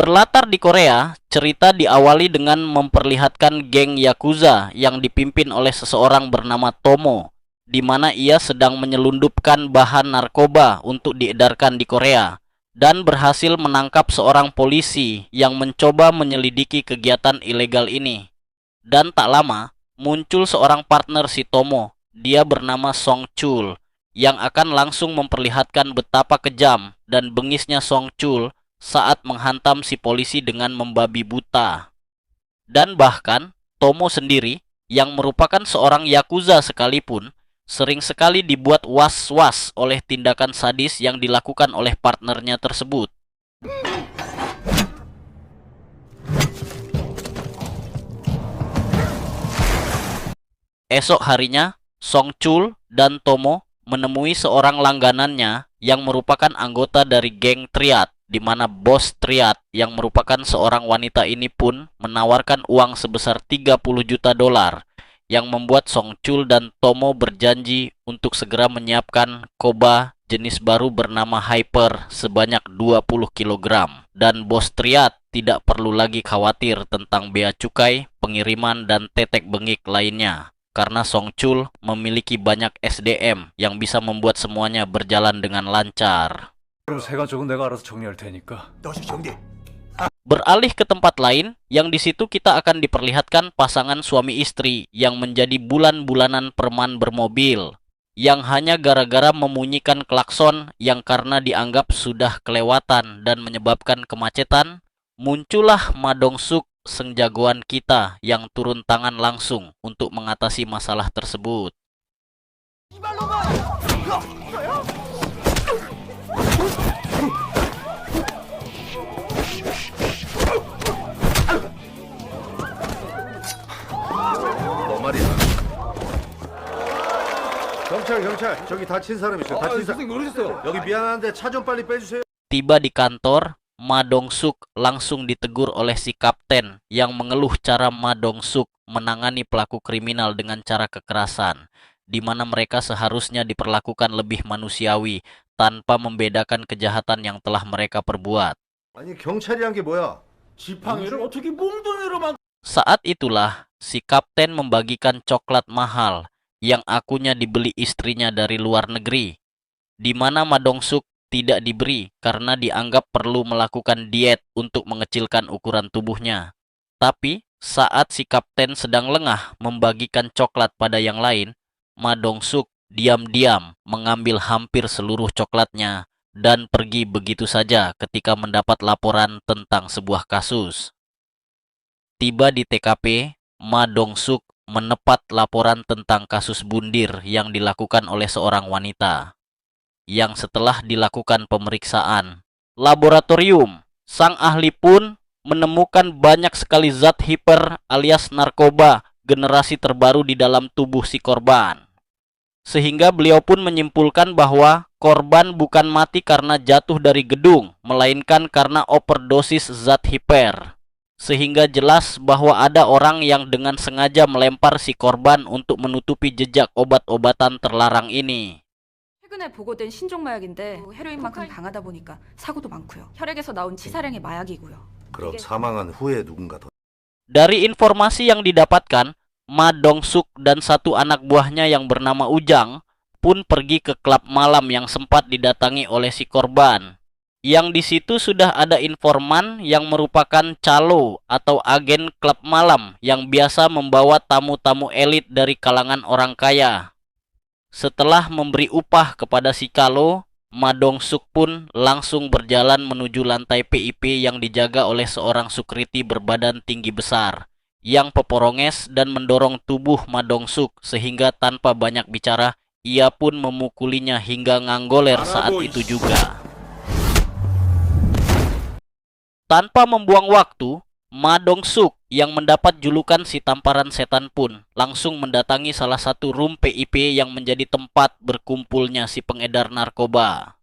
Berlatar di Korea, cerita diawali dengan memperlihatkan geng Yakuza yang dipimpin oleh seseorang bernama Tomo, di mana ia sedang menyelundupkan bahan narkoba untuk diedarkan di Korea, dan berhasil menangkap seorang polisi yang mencoba menyelidiki kegiatan ilegal ini. Dan tak lama, muncul seorang partner si Tomo, dia bernama Song Chul, yang akan langsung memperlihatkan betapa kejam dan bengisnya Song Chul saat menghantam si polisi dengan membabi buta. Dan bahkan, Tomo sendiri, yang merupakan seorang Yakuza sekalipun, sering sekali dibuat was-was oleh tindakan sadis yang dilakukan oleh partnernya tersebut. Esok harinya, Song Chul dan Tomo menemui seorang langganannya yang merupakan anggota dari geng Triad, di mana bos Triad yang merupakan seorang wanita ini pun menawarkan uang sebesar 30 juta dolar, yang membuat Song Chul dan Tomo berjanji untuk segera menyiapkan koba jenis baru bernama Hyper sebanyak 20 kilogram. Dan bos Triad tidak perlu lagi khawatir tentang bea cukai, pengiriman, dan tetek bengik lainnya, karena Song Chul memiliki banyak SDM yang bisa membuat semuanya berjalan dengan lancar. Beralih ke tempat lain, yang di situ kita akan diperlihatkan pasangan suami istri yang menjadi bulan-bulanan perman bermobil, yang hanya gara-gara memunyikan klakson yang karena dianggap sudah kelewatan dan menyebabkan kemacetan, muncullah Ma Dong-suk, sang jagoan kita, yang turun tangan langsung untuk mengatasi masalah tersebut. 경찰, 저기 다친 사람 있어요. 다친 사람. 여기 미안한데 차 좀 빨리 빼주세요. Tiba di kantor, Ma Dong-suk langsung ditegur oleh si kapten yang mengeluh cara Ma Dong-suk menangani pelaku kriminal dengan cara kekerasan, di mana mereka seharusnya diperlakukan lebih manusiawi tanpa membedakan kejahatan yang telah mereka perbuat. 아니 경찰이란 게 뭐야? 지팡이를 어떻게 몽둥이로 막... Saat itulah si kapten membagikan coklat mahal yang akunya dibeli istrinya dari luar negeri, di mana Ma Dong-suk tidak diberi karena dianggap perlu melakukan diet untuk mengecilkan ukuran tubuhnya. Tapi saat si kapten sedang lengah membagikan coklat pada yang lain, Ma Dong-suk diam-diam mengambil hampir seluruh coklatnya dan pergi begitu saja ketika mendapat laporan tentang sebuah kasus. Tiba di TKP, Ma Dong-suk menepat laporan tentang kasus bundir yang dilakukan oleh seorang wanita. Yang setelah dilakukan pemeriksaan laboratorium, sang ahli pun menemukan banyak sekali zat hiper alias narkoba generasi terbaru di dalam tubuh si korban. Sehingga beliau pun menyimpulkan bahwa korban bukan mati karena jatuh dari gedung, melainkan karena overdosis zat hiper. Sehingga jelas bahwa ada orang yang dengan sengaja melempar si korban untuk menutupi jejak obat-obatan terlarang ini. 최근에 보고된 신종마약인데 헤로인만큼 강하다 보니까 사고도 많고요. 혈액에서 나온 치사량의 마약이고요. 그럼 사망한 후에 누군가 더. Dari informasi yang didapatkan, Ma Dong-suk dan satu anak buahnya yang bernama Ujang pun pergi ke klub malam yang sempat didatangi oleh si korban. Yang di situ sudah ada informan yang merupakan calo atau agen klub malam yang biasa membawa tamu-tamu elit dari kalangan orang kaya. Setelah memberi upah kepada si calo, Ma Dong-suk pun langsung berjalan menuju lantai PIP yang dijaga oleh seorang security berbadan tinggi besar, yang peporonges dan mendorong tubuh Ma Dong-suk sehingga tanpa banyak bicara, ia pun memukulinya hingga nganggoler saat itu juga. Tanpa membuang waktu, Ma Dong-suk yang mendapat julukan si tamparan setan pun langsung mendatangi salah satu room PIP yang menjadi tempat berkumpulnya si pengedar narkoba.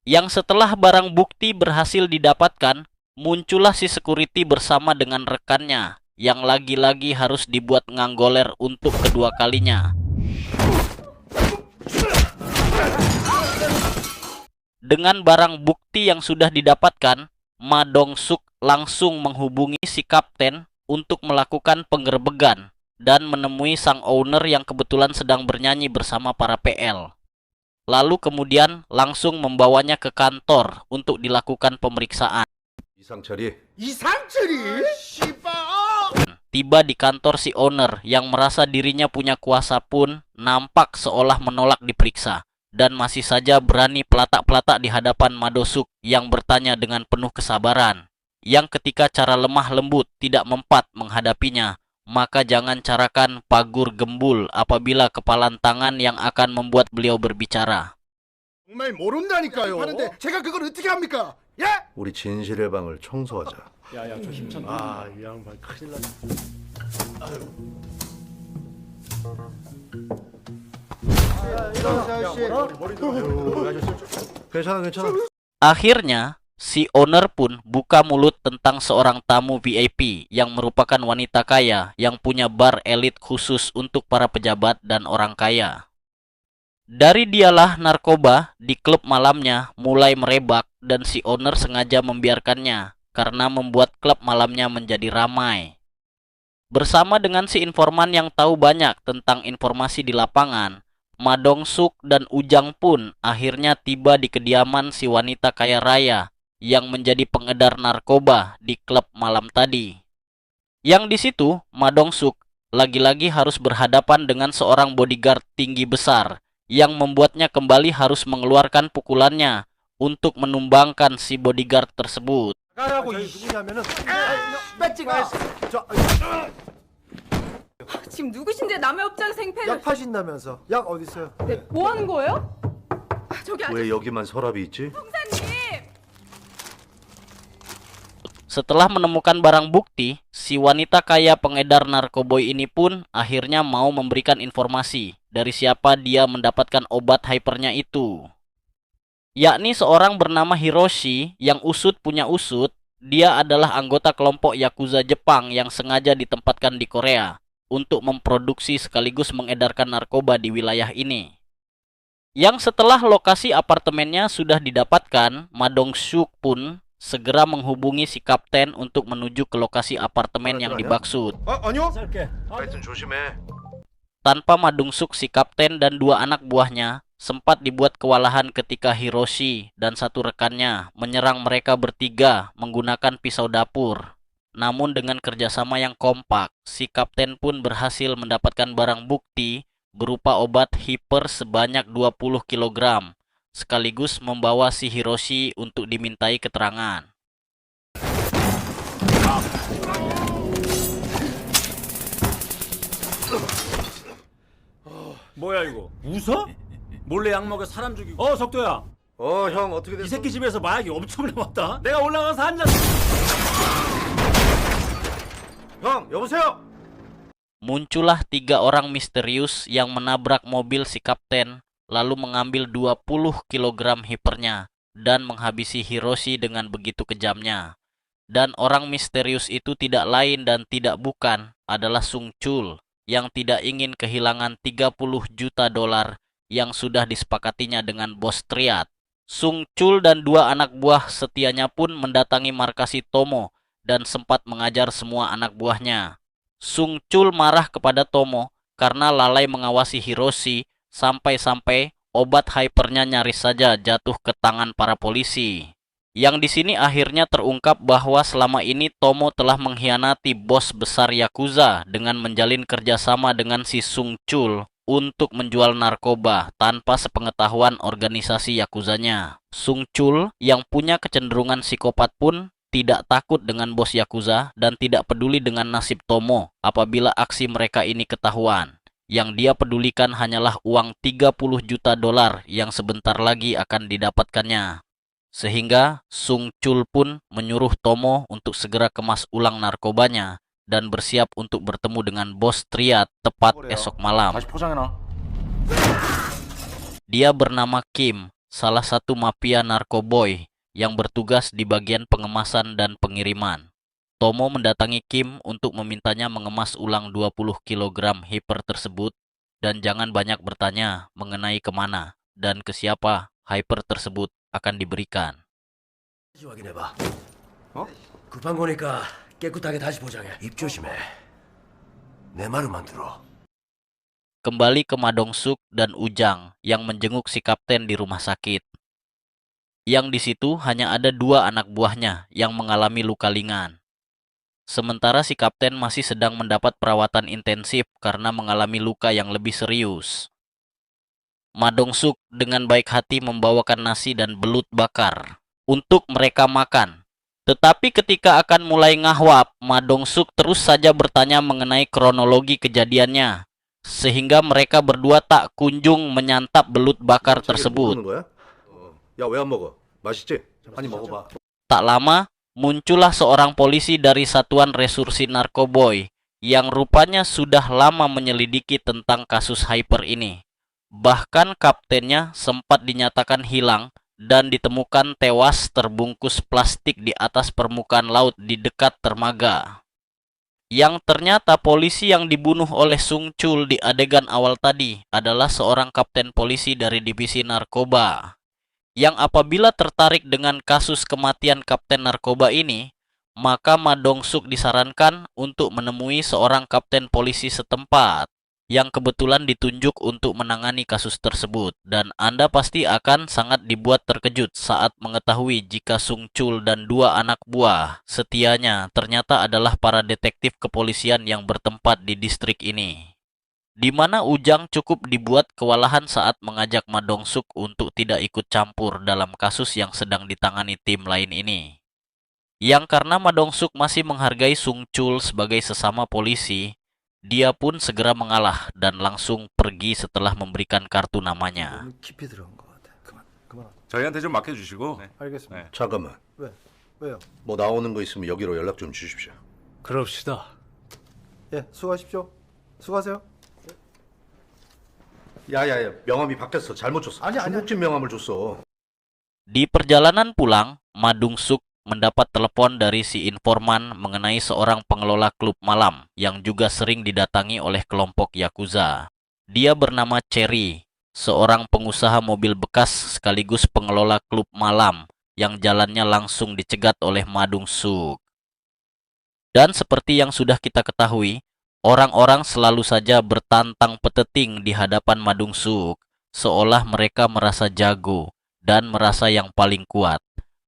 Yang setelah barang bukti berhasil didapatkan, muncullah si security bersama dengan rekannya yang lagi-lagi harus dibuat nganggoler untuk kedua kalinya. Dengan barang bukti yang sudah didapatkan, Ma Dong-suk langsung menghubungi si kapten untuk melakukan penggerbegan dan menemui sang owner yang kebetulan sedang bernyanyi bersama para PL. Lalu kemudian langsung membawanya ke kantor untuk dilakukan pemeriksaan. 이상철이. Tiba di kantor si owner yang merasa dirinya punya kuasa pun nampak seolah menolak diperiksa dan masih saja berani pelatak-pelatak di hadapan Madosuk yang bertanya dengan penuh kesabaran. Yang ketika cara lemah lembut tidak mempat menghadapinya, maka jangan carakan pagur gembul apabila kepalan tangan yang akan membuat beliau berbicara. 정말 모른다니까요. 하는데 제가 그걸 어떻게 합니까? 예? 우리 진실의 방을 청소하자. 야야 저 힘찬 이 양반 큰일 났네. 괜찮아, 괜찮아. Akhirnya, si owner pun buka mulut tentang seorang tamu VIP yang merupakan wanita kaya yang punya bar elit khusus untuk para pejabat dan orang kaya. Dari dialah narkoba di klub malamnya mulai merebak dan si owner sengaja membiarkannya karena membuat klub malamnya menjadi ramai. Bersama dengan si informan yang tahu banyak tentang informasi di lapangan, Ma Dong-suk dan Ujang pun akhirnya tiba di kediaman si wanita kaya raya yang menjadi pengedar narkoba di klub malam tadi. Yang di situ, Ma Dong-suk lagi-lagi harus berhadapan dengan seorang bodyguard tinggi besar yang membuatnya kembali harus mengeluarkan pukulannya untuk menumbangkan si bodyguard tersebut. 가라고 이 누구냐면은 뺏지가 지금 누구신데 남의 업장 생패를... 약 파신다면서. 약 어디 있어요? 네, 뭐 하는 거예요? 저기 왜 여기만 서랍이 있지? 총사님! Setelah menemukan barang bukti, si wanita kaya pengedar narkoboy ini pun akhirnya mau memberikan informasi dari siapa dia mendapatkan obat hypernya itu. Yakni seorang bernama Hiroshi yang usut punya usut, dia adalah anggota kelompok Yakuza Jepang yang sengaja ditempatkan di Korea untuk memproduksi sekaligus mengedarkan narkoba di wilayah ini. Yang setelah lokasi apartemennya sudah didapatkan, Ma Dong-suk pun segera menghubungi si kapten untuk menuju ke lokasi apartemen yang dimaksud. 아니요. 하여튼 조심해. Tanpa Ma Dong-suk, si kapten dan dua anak buahnya sempat dibuat kewalahan ketika Hiroshi dan satu rekannya menyerang mereka bertiga menggunakan pisau dapur. Namun dengan kerjasama yang kompak, si kapten pun berhasil mendapatkan barang bukti berupa obat hiper sebanyak 20 kg, sekaligus membawa si Hiroshi untuk dimintai keterangan. 뭐야 이거 웃어? 몰래 약 먹여 사람 죽이고 석도야 형 어떻게 이 됐어? 새끼 집에서 마약이 엄청 나왔다 내가 올라가서 한잔 형, 여보세요? Muncullah 3 orang misterius yang menabrak mobil si kapten, lalu mengambil 20 kg hipernya dan menghabisi Hiroshi dengan begitu kejamnya. Dan orang misterius itu tidak lain dan tidak bukan adalah Sung Chul yang tidak ingin kehilangan 30 juta dolar yang sudah disepakatinya dengan bos Triad. Sung Chul dan 2 anak buah setianya pun mendatangi markasi Tomo dan sempat mengajar semua anak buahnya. Sung Chul marah kepada Tomo karena lalai mengawasi Hiroshi sampai-sampai obat hypernya nyaris saja jatuh ke tangan para polisi. Yang di sini akhirnya terungkap bahwa selama ini Tomo telah mengkhianati bos besar Yakuza dengan menjalin kerjasama dengan si Sung Chul untuk menjual narkoba tanpa sepengetahuan organisasi Yakuzanya. Sung Chul yang punya kecenderungan psikopat pun tidak takut dengan bos Yakuza dan tidak peduli dengan nasib Tomo apabila aksi mereka ini ketahuan. Yang dia pedulikan hanyalah uang 30 juta dolar yang sebentar lagi akan didapatkannya. Sehingga Sung Chul pun menyuruh Tomo untuk segera kemas ulang narkobanya dan bersiap untuk bertemu dengan bos Triad tepat esok malam. Dia bernama Kim, salah satu mafia narkoboy yang bertugas di bagian pengemasan dan pengiriman. Tomo mendatangi Kim untuk memintanya mengemas ulang 20 kg hiper tersebut dan jangan banyak bertanya mengenai kemana dan ke siapa hyper tersebut akan diberikan. 급한 거니까 깨끗하게 다시 보장해. 입 조심해. 내 말만 들어. Kembali ke Madongsuk dan Ujang yang menjenguk si kapten di rumah sakit. Yang di situ hanya ada 2 anak buahnya yang mengalami luka ringan. Sementara si kapten masih sedang mendapat perawatan intensif karena mengalami luka yang lebih serius. Madongsuk dengan baik hati membawakan nasi dan belut bakar untuk mereka makan. Tetapi ketika akan mulai ngahwap, Madongsuk terus saja bertanya mengenai kronologi kejadiannya, sehingga mereka berdua tak kunjung menyantap belut bakar tersebut. 야, 왜 안 먹어? 맛있지? 아니 먹어봐. Tak lama, muncullah seorang polisi dari Satuan Resursi Narkoboy yang rupanya sudah lama menyelidiki tentang kasus Hyper ini. Bahkan kaptennya sempat dinyatakan hilang dan ditemukan tewas terbungkus plastik di atas permukaan laut di dekat dermaga. Yang ternyata polisi yang dibunuh oleh Sung Chul di adegan awal tadi adalah seorang kapten polisi dari divisi narkoba. Yang apabila tertarik dengan kasus kematian kapten narkoba ini, maka Madongsuk disarankan untuk menemui seorang kapten polisi setempat yang kebetulan ditunjuk untuk menangani kasus tersebut. Dan Anda pasti akan sangat dibuat terkejut saat mengetahui jika Sung Chul dan 2 anak buah setianya ternyata adalah para detektif kepolisian yang bertempat di distrik ini. Di mana Ujang cukup dibuat kewalahan saat mengajak Madongsuk untuk tidak ikut campur dalam kasus yang sedang ditangani tim lain ini. Yang karena Madongsuk masih menghargai Sung Chul sebagai sesama polisi, dia pun segera mengalah dan langsung pergi setelah memberikan kartu namanya. 깊이 들어간 것 같아. 그만. 저희한테 좀 맡겨주시고. 알겠습니다. 잠깐만. 왜요? 뭐 나오는 거 있으면 여기로 연락 좀 주십시오. 그럽시다. 예, 수고하십시오. 수고하세요. 야야야, 명함이 바뀌었어. 잘못 줬어. 아니. 중국집 명함을 줬어. Di perjalanan pulang, Madongsuk mendapat telepon dari si informan mengenai seorang pengelola klub malam yang juga sering didatangi oleh kelompok Yakuza. Dia bernama Cherry, seorang pengusaha mobil bekas sekaligus pengelola klub malam yang jalannya langsung dicegat oleh Madongsuk. Dan seperti yang sudah kita ketahui, orang-orang selalu saja bertantang peteting di hadapan Madongsuk, seolah mereka merasa jago dan merasa yang paling kuat.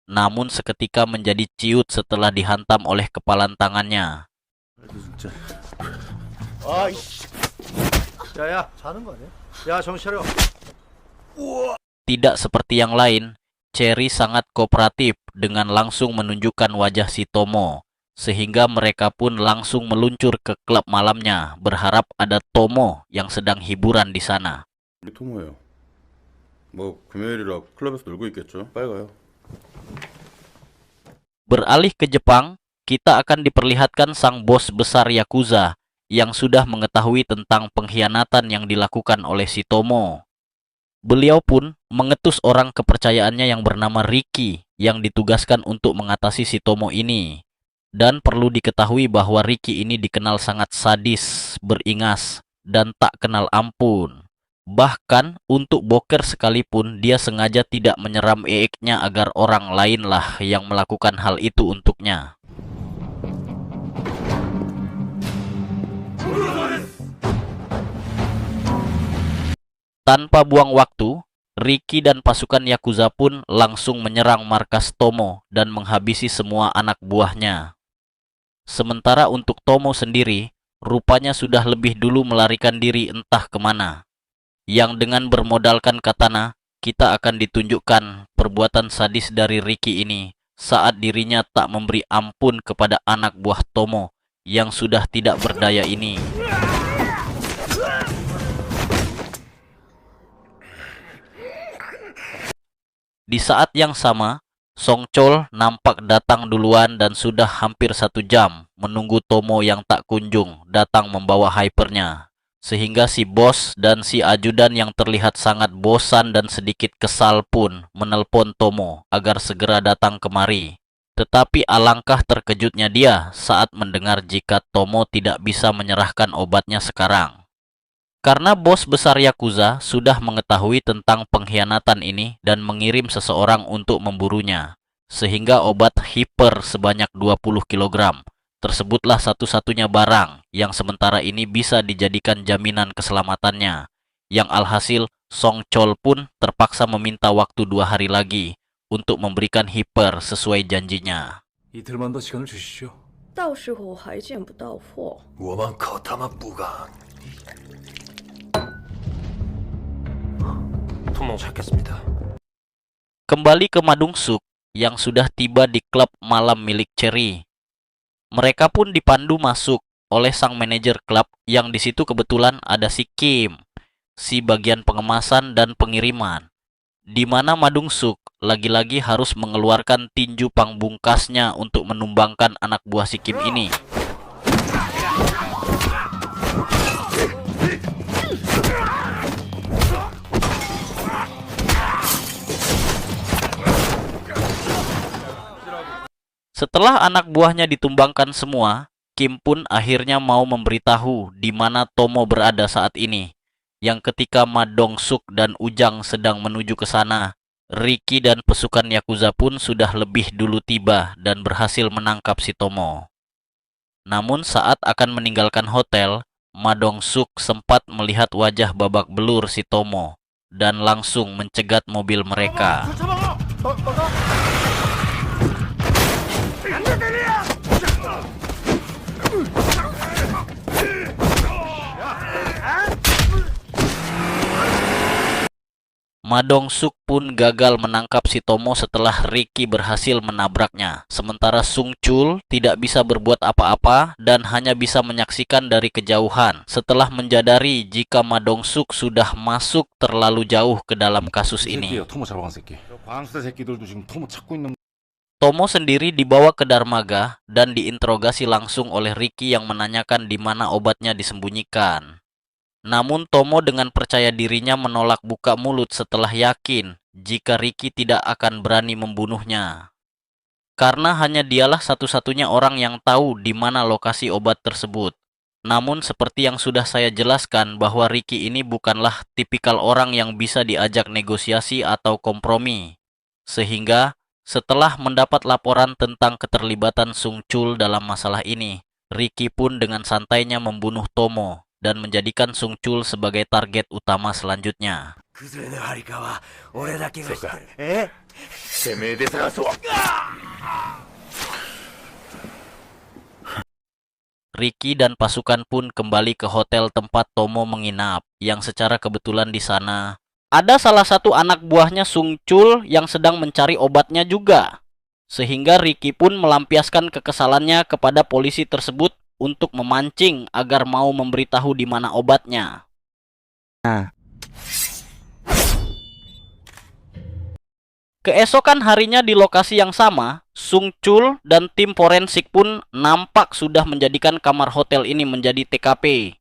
Namun seketika menjadi ciut setelah dihantam oleh kepalan tangannya. 야야, 자는 거 아니야? 야 정신 차려. Tidak seperti yang lain, Cherry sangat kooperatif dengan langsung menunjukkan wajah si Tomo, sehingga mereka pun langsung meluncur ke klub malamnya berharap ada Tomo yang sedang hiburan di sana. 우리 토모예요. 뭐 금요일이라 클럽에서 놀고 있겠죠. 빨리 가요. Beralih ke Jepang, kita akan diperlihatkan sang bos besar Yakuza yang sudah mengetahui tentang pengkhianatan yang dilakukan oleh si Tomo. Beliau pun mengetus orang kepercayaannya yang bernama Ricky yang ditugaskan untuk mengatasi si Tomo ini. Dan perlu diketahui bahwa Ricky ini dikenal sangat sadis, beringas, dan tak kenal ampun. Bahkan untuk boker sekalipun dia sengaja tidak menyeram eeknya agar orang lainlah yang melakukan hal itu untuknya. Tanpa buang waktu, Ricky dan pasukan Yakuza pun langsung menyerang markas Tomo dan menghabisi semua anak buahnya. Sementara untuk Tomo sendiri, rupanya sudah lebih dulu melarikan diri entah kemana. Yang dengan bermodalkan katana, kita akan ditunjukkan perbuatan sadis dari Ricky ini saat dirinya tak memberi ampun kepada anak buah Tomo yang sudah tidak berdaya ini. Di saat yang sama, Song Chol nampak datang duluan dan sudah hampir 1 jam menunggu Tomo yang tak kunjung datang membawa hypernya. Sehingga si bos dan si ajudan yang terlihat sangat bosan dan sedikit kesal pun menelpon Tomo agar segera datang kemari. Tetapi alangkah terkejutnya dia saat mendengar jika Tomo tidak bisa menyerahkan obatnya sekarang. Karena bos besar Yakuza sudah mengetahui tentang pengkhianatan ini dan mengirim seseorang untuk memburunya. sehingga obat hiper sebanyak 20 kg. Tersebutlah satu-satunya barang yang sementara ini bisa dijadikan jaminan keselamatannya. Yang alhasil, Song Chol pun terpaksa meminta waktu 2 hari lagi untuk memberikan hiper sesuai janjinya. 이틀만 더 시간을 주시죠. 到时候还见不到货。我们可他妈不敢。 도망 찾겠습니다. Kembali ke Madung Suk yang sudah tiba di klub malam milik Cherry. Mereka pun dipandu masuk oleh sang manajer klub yang di situ kebetulan ada si Kim, si bagian pengemasan dan pengiriman. Di mana Madung Suk lagi-lagi harus mengeluarkan tinju pangbungkasnya untuk menumbangkan anak buah si Kim ini. Setelah anak buahnya ditumbangkan semua, Kim pun akhirnya mau memberitahu di mana Tomo berada saat ini. Yang ketika Ma Dong Suk dan Ujang sedang menuju ke sana, Ricky dan pasukan Yakuza pun sudah lebih dulu tiba dan berhasil menangkap si Tomo. Namun saat akan meninggalkan hotel, Ma Dong Suk sempat melihat wajah babak belur si Tomo dan langsung mencegat mobil mereka. Ma Dong Suk pun gagal menangkap si Tomo setelah Ricky berhasil menabraknya. Sementara Sung Chul tidak bisa berbuat apa-apa dan hanya bisa menyaksikan dari kejauhan setelah menjadari jika Ma Dong Suk sudah masuk terlalu jauh ke dalam kasus ini. 토모 잡아간 새끼. 광수대 새끼들도 지금 토모 찾고 있는. Tomo sendiri dibawa ke Darmaga dan diinterogasi langsung oleh Ricky yang menanyakan di mana obatnya disembunyikan. Namun Tomo dengan percaya dirinya menolak buka mulut setelah yakin jika Ricky tidak akan berani membunuhnya. Karena hanya dialah satu-satunya orang yang tahu di mana lokasi obat tersebut. Namun seperti yang sudah saya jelaskan bahwa Ricky ini bukanlah tipikal orang yang bisa diajak negosiasi atau kompromi. Sehingga setelah mendapat laporan tentang keterlibatan Sung Chul dalam masalah ini, Ricky pun dengan santainya membunuh Tomo dan menjadikan Sung Chul sebagai target utama selanjutnya. Ricky dan pasukan pun kembali ke hotel tempat Tomo menginap, yang secara kebetulan di sana ada salah satu anak buahnya Sung Chul yang sedang mencari obatnya juga. Sehingga Ricky pun melampiaskan kekesalannya kepada polisi tersebut untuk memancing agar mau memberitahu di mana obatnya. Keesokan harinya di lokasi yang sama, Sung Chul dan tim forensik pun nampak sudah menjadikan kamar hotel ini menjadi TKP.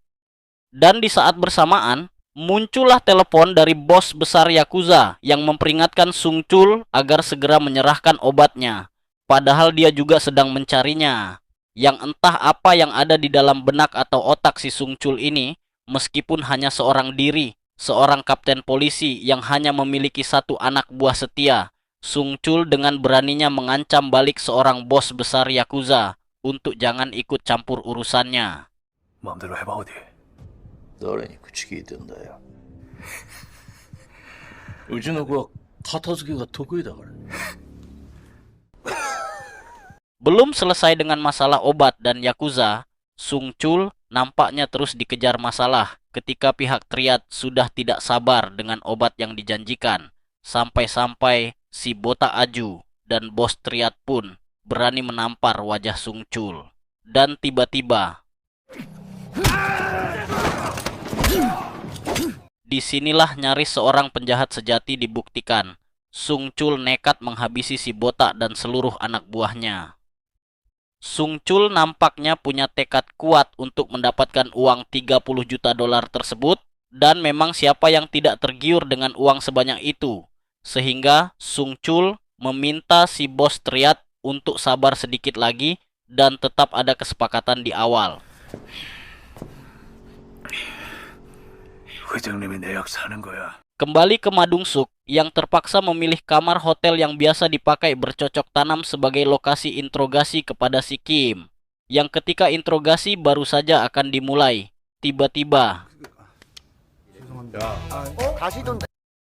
Dan di saat bersamaan, muncullah telepon dari bos besar Yakuza yang memperingatkan Sung Chul agar segera menyerahkan obatnya. Padahal dia juga sedang mencarinya. Yang entah apa yang ada di dalam benak atau otak si Sung Chul ini, meskipun hanya seorang diri, seorang kapten polisi yang hanya memiliki satu anak buah setia, Sung Chul dengan beraninya mengancam balik seorang bos besar Yakuza untuk jangan ikut campur urusannya. 마음대로 해봐 어디. 너라니 구치기 된다요. 우주는 그 카타즈기가 독이다 그래. Belum selesai dengan masalah obat dan Yakuza, Sung Chul nampaknya terus dikejar masalah ketika pihak Triad sudah tidak sabar dengan obat yang dijanjikan. Sampai-sampai si Botak Aju dan bos Triad pun berani menampar wajah Sung Chul. Dan tiba-tiba, disinilah nyaris seorang penjahat sejati dibuktikan. Sung Chul nekat menghabisi si Botak dan seluruh anak buahnya. Sung Chul nampaknya punya tekad kuat untuk mendapatkan uang 30 juta dolar tersebut, dan memang siapa yang tidak tergiur dengan uang sebanyak itu. Sehingga Sung Chul meminta si bos Triad untuk sabar sedikit lagi dan tetap ada kesepakatan di awal. 회장님이 내 약 사는 거야. Kembali ke Madung Suk yang terpaksa memilih kamar hotel yang biasa dipakai bercocok tanam sebagai lokasi interogasi kepada si Kim. Yang ketika interogasi baru saja akan dimulai, tiba-tiba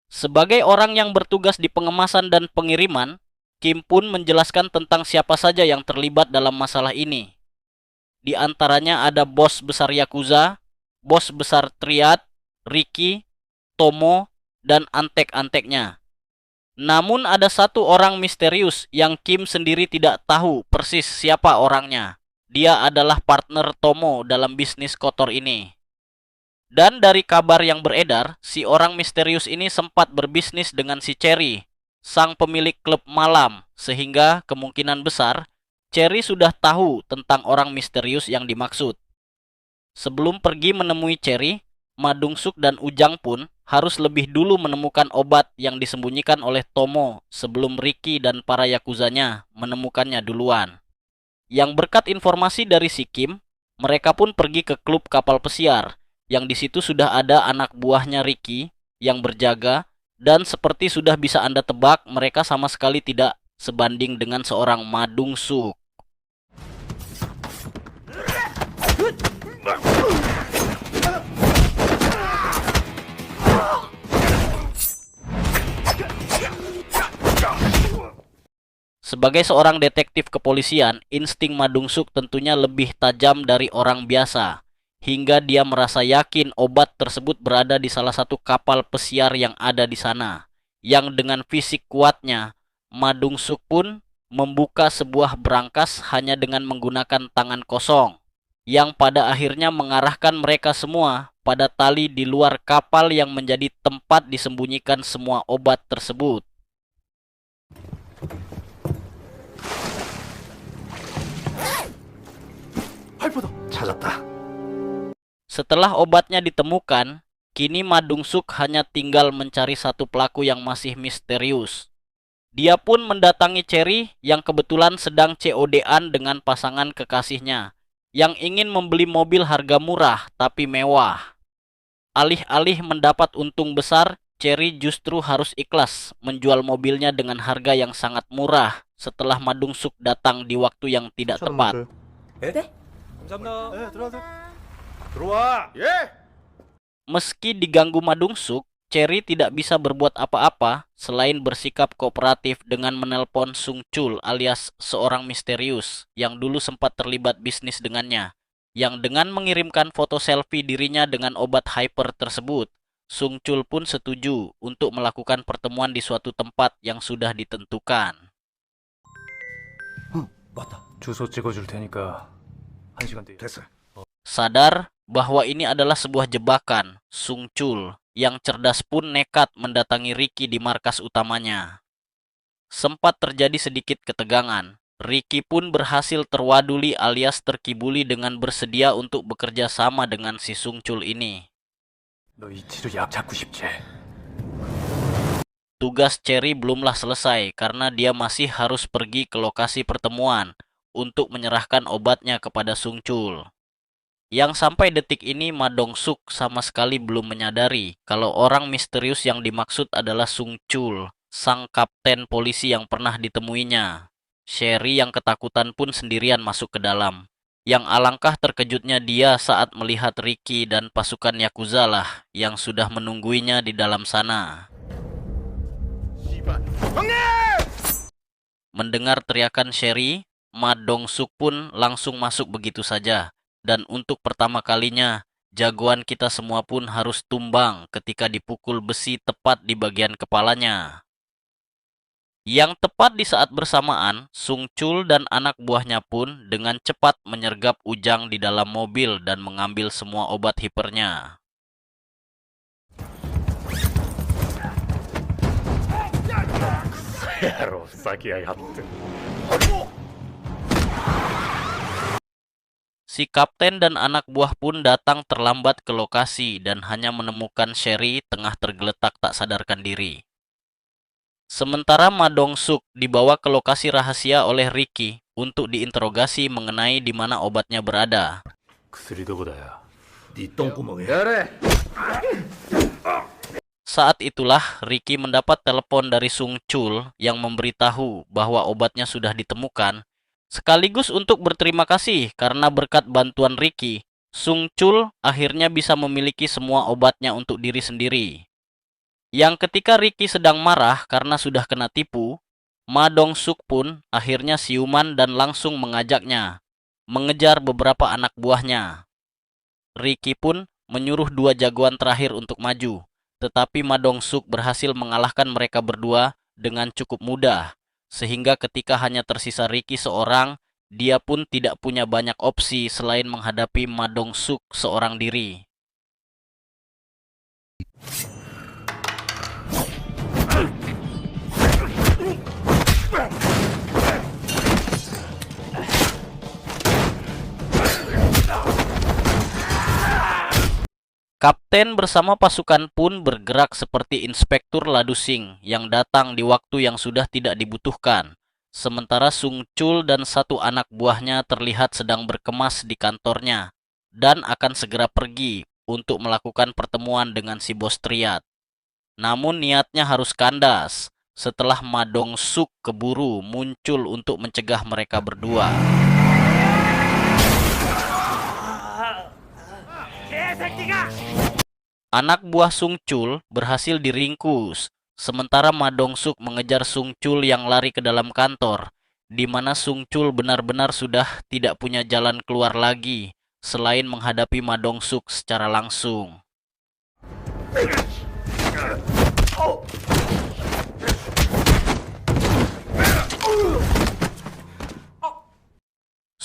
sebagai orang yang bertugas di pengemasan dan pengiriman, Kim pun menjelaskan tentang siapa saja yang terlibat dalam masalah ini. Di antaranya ada bos besar Yakuza, bos besar Triad, Ricky, Tomo, dan antek-anteknya. Namun ada satu orang misterius yang Kim sendiri tidak tahu persis siapa orangnya. Dia adalah partner Tomo dalam bisnis kotor ini. Dan dari kabar yang beredar, si orang misterius ini sempat berbisnis dengan si Cherry, sang pemilik klub malam, sehingga kemungkinan besar Cherry sudah tahu tentang orang misterius yang dimaksud. Sebelum pergi menemui Cherry, Madung Suk dan Ujang pun harus lebih dulu menemukan obat yang disembunyikan oleh Tomo sebelum Ricky dan para yakuzanya menemukannya duluan. Yang berkat informasi dari si Kim, mereka pun pergi ke klub kapal pesiar, yang di situ sudah ada anak buahnya Ricky yang berjaga, dan seperti sudah bisa Anda tebak, mereka sama sekali tidak sebanding dengan seorang Madung Suk. Sebagai seorang detektif kepolisian, insting Madung Suk tentunya lebih tajam dari orang biasa, hingga dia merasa yakin obat tersebut berada di salah satu kapal pesiar yang ada di sana. Yang dengan fisik kuatnya, Madung Suk pun membuka sebuah brankas hanya dengan menggunakan tangan kosong, yang pada akhirnya mengarahkan mereka semua pada tali di luar kapal yang menjadi tempat disembunyikan semua obat tersebut. 찾았다. Setelah obatnya ditemukan, kini Madung Suk hanya tinggal mencari satu pelaku yang masih misterius. Dia pun mendatangi Cherry yang kebetulan sedang COD-an dengan pasangan kekasihnya, yang ingin membeli mobil harga murah tapi mewah. Alih-alih mendapat untung besar, Cherry justru harus ikhlas menjual mobilnya dengan harga yang sangat murah setelah Madung Suk datang di waktu yang tidak tepat. 들어와. 예. Meski diganggu Madung Suk, Cherry tidak bisa berbuat apa-apa selain bersikap kooperatif dengan menelpon Sung Chul alias seorang misterius yang dulu sempat terlibat bisnis dengannya. Yang dengan mengirimkan foto selfie dirinya dengan obat hyper tersebut, Sung Chul pun setuju untuk melakukan pertemuan di suatu tempat yang sudah ditentukan. 맞다. 주소 찍어줄 테니까 1시간 뒤에. 됐어. Sadar bahwa ini adalah sebuah jebakan, Sung Chul yang cerdas pun nekat mendatangi Ricky di markas utamanya. Sempat terjadi sedikit ketegangan. Ricky pun berhasil terwaduli alias terkibuli dengan bersedia untuk bekerja sama dengan si Sung Chul ini. 너 이 치료 약 잡고 싶지? Tugas Cherry belumlah selesai karena dia masih harus pergi ke lokasi pertemuan untuk menyerahkan obatnya kepada Sung Chul. Yang sampai detik ini Madong Suk sama sekali belum menyadari kalau orang misterius yang dimaksud adalah Sung Chul, sang kapten polisi yang pernah ditemuinya. Sherry yang ketakutan pun sendirian masuk ke dalam. Yang alangkah terkejutnya dia saat melihat Ricky dan pasukan Yakuza lah yang sudah menungguinya di dalam sana. Mendengar teriakan Sherry, Madong Suk pun langsung masuk begitu saja. Dan untuk pertama kalinya, jagoan kita semua pun harus tumbang ketika dipukul besi tepat di bagian kepalanya. Yang tepat di saat bersamaan, Sung Chul dan anak buahnya pun dengan cepat menyergap Ujang di dalam mobil dan mengambil semua obat hipernya. Si kapten dan anak buah pun datang terlambat ke lokasi dan hanya menemukan Sherry tengah tergeletak tak sadarkan diri. Sementara Madong Suk dibawa ke lokasi rahasia oleh Ricky untuk diinterogasi mengenai di mana obatnya berada. 네 똥구멍에. Saat itulah Ricky mendapat telepon dari Sung Chul yang memberitahu bahwa obatnya sudah ditemukan, sekaligus untuk berterima kasih karena berkat bantuan Ricky, Sung Chul akhirnya bisa memiliki semua obatnya untuk diri sendiri. Yang ketika Ricky sedang marah karena sudah kena tipu, Ma Dong-suk pun akhirnya siuman dan langsung mengajaknya mengejar beberapa anak buahnya. Ricky pun menyuruh 2 jagoan terakhir untuk maju, tetapi Ma Dong-suk berhasil mengalahkan mereka berdua dengan cukup mudah, sehingga ketika hanya tersisa Ricky seorang, dia pun tidak punya banyak opsi selain menghadapi Ma Dong-suk seorang diri. Kapten bersama pasukan pun bergerak seperti Inspektur Ladusing yang datang di waktu yang sudah tidak dibutuhkan. Sementara Sung Chul dan 1 anak buahnya terlihat sedang berkemas di kantornya dan akan segera pergi untuk melakukan pertemuan dengan si bos Triad. Namun niatnya harus kandas setelah Ma Dong-suk keburu muncul untuk mencegah mereka berdua. Anak buah Sung Chul berhasil diringkus, sementara Ma Dong-suk mengejar Sung Chul yang lari ke dalam kantor, di mana Sung Chul benar-benar sudah tidak punya jalan keluar lagi selain menghadapi Ma Dong-suk secara langsung.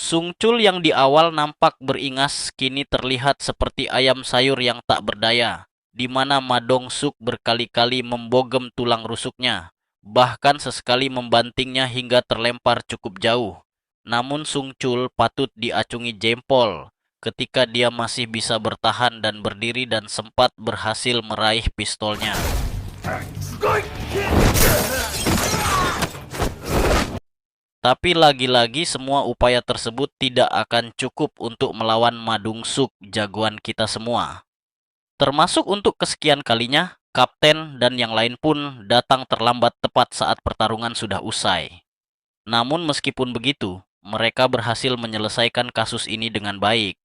Sung Chul yang di awal nampak beringas kini terlihat seperti ayam sayur yang tak berdaya, di mana Ma Dong-suk berkali-kali membogem tulang rusuknya, bahkan sesekali membantingnya hingga terlempar cukup jauh. Namun Sung Chul patut diacungi jempol ketika dia masih bisa bertahan dan berdiri dan sempat berhasil meraih pistolnya. Tapi lagi-lagi semua upaya tersebut tidak akan cukup untuk melawan Ma Dong-suk, jagoan kita semua. Termasuk untuk kesekian kalinya, Kapten dan yang lain pun datang terlambat tepat saat pertarungan sudah usai. Namun meskipun begitu, mereka berhasil menyelesaikan kasus ini dengan baik.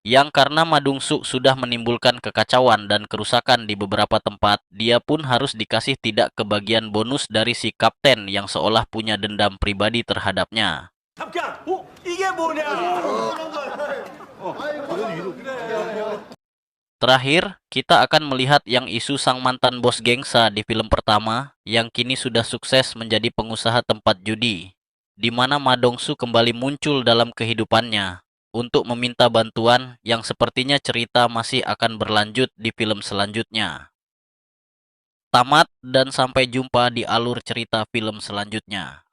Yang karena Ma Dong-suk sudah menimbulkan kekacauan dan kerusakan di beberapa tempat, dia pun harus dikasih tidak kebagian bonus dari si Kapten yang seolah punya dendam pribadi terhadapnya. Terakhir, kita akan melihat yang isu sang mantan bos gengsa di film pertama, yang kini sudah sukses menjadi pengusaha tempat judi, di mana Ma Dong-suk kembali muncul dalam kehidupannya untuk meminta bantuan yang sepertinya cerita masih akan berlanjut di film selanjutnya. Tamat dan sampai jumpa di alur cerita film selanjutnya.